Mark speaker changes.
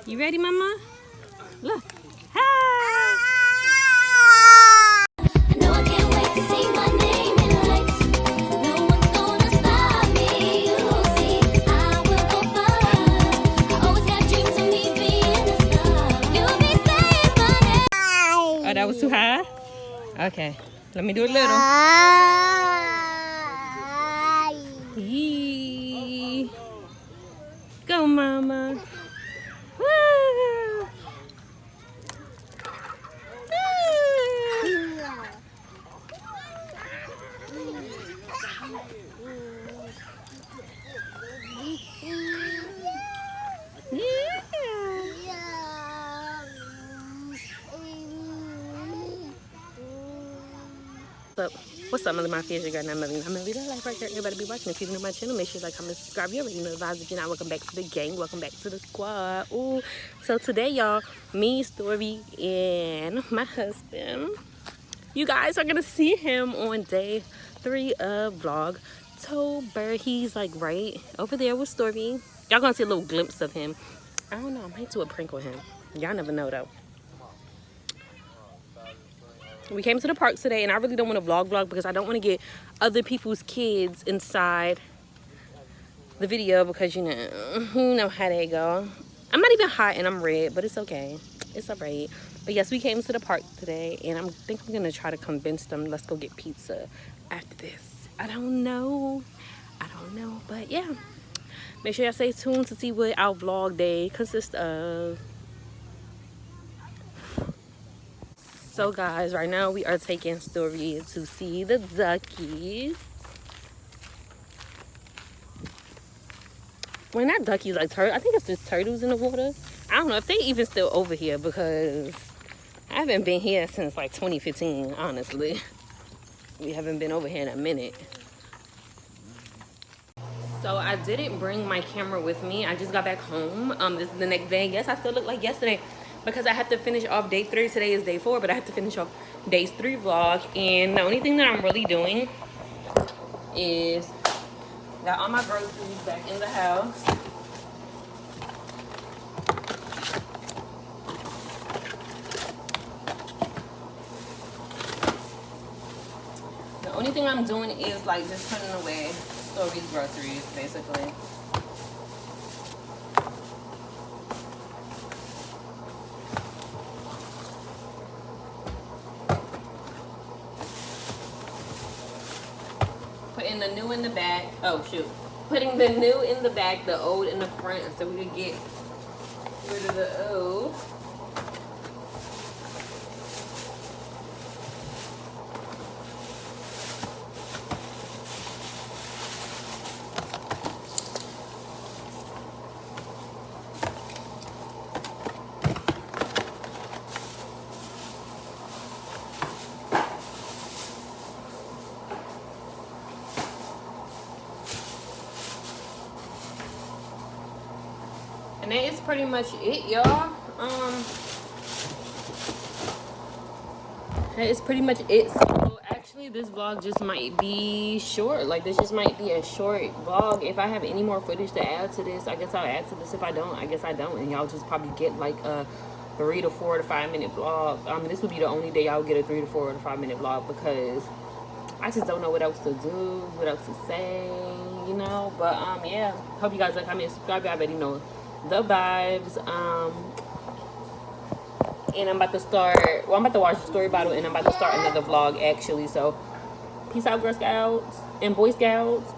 Speaker 1: You ready, Mama? Look. Hi.
Speaker 2: No, I can't wait to see my name in lights. No one's gonna stop me. You'll see, I will go far. I always had dreams of me being a star. You'll be saying my name.
Speaker 1: Oh, that was too high? Okay. Let me do a little. Yee. Go, Mama. Woo. What's up, MellyMafia? It's your girl, Melly. I'm Melly. That life right here. Everybody be watching. If you're new to my channel, make sure you like, comment, subscribe. You already know the vibes. If you're not, welcome back to the gang. Welcome back to the squad. Ooh. So today, y'all, me, Story, and my husband, you guys are gonna see him on day 3 of Vlogtober. He's like right over there with Story. Y'all gonna see a little glimpse of him. I don't know. I might do a prank with him. Y'all never know though. We came to the park today, and I really don't want to vlog because I don't want to get other people's kids inside the video because you know how they go. I'm not even hot and I'm red, but it's okay. It's all right. But yes, we came to the park today, and I think I'm gonna try to convince them let's go get pizza after this. I don't know, but yeah. Make sure y'all stay tuned to see what our vlog day consists of. So guys, right now we are taking Story to see the duckies. Well, not duckies, like turtles. I think it's just turtles in the water. I don't know if they even still over here because I haven't been here since like 2015, honestly. We haven't been over here in a minute. So I didn't bring my camera with me. I just got back home. This is the next day. Yes, I still look like yesterday because I have to finish off day 3. Today is day 4, but I have to finish off day 3 vlog. And the only thing that I'm really doing is got all my groceries back in the house. The only thing I'm doing is like just putting away Story's groceries, basically. Putting the new in the back. Oh shoot. Putting the new in the back, the old in the front, so we can get rid of the old. And that is pretty much it, y'all. That is pretty much it. So actually this vlog just might be short. Like this just might be a short vlog. If I have any more footage to add to this, I guess I'll add to this. If I don't, I guess I don't. And y'all just probably get like a 3 to 4 to 5 minute vlog. This would be the only day y'all get a 3 to 4 to 5 minute vlog because I just don't know what else to do, what else to say, you know. But yeah, hope you guys like, comment, subscribe. Y'all already know the vibes. And I'm about to start, well, I'm about to watch the Story bottle, and I'm about to start another vlog actually. So peace out, Girl Scouts and Boy Scouts.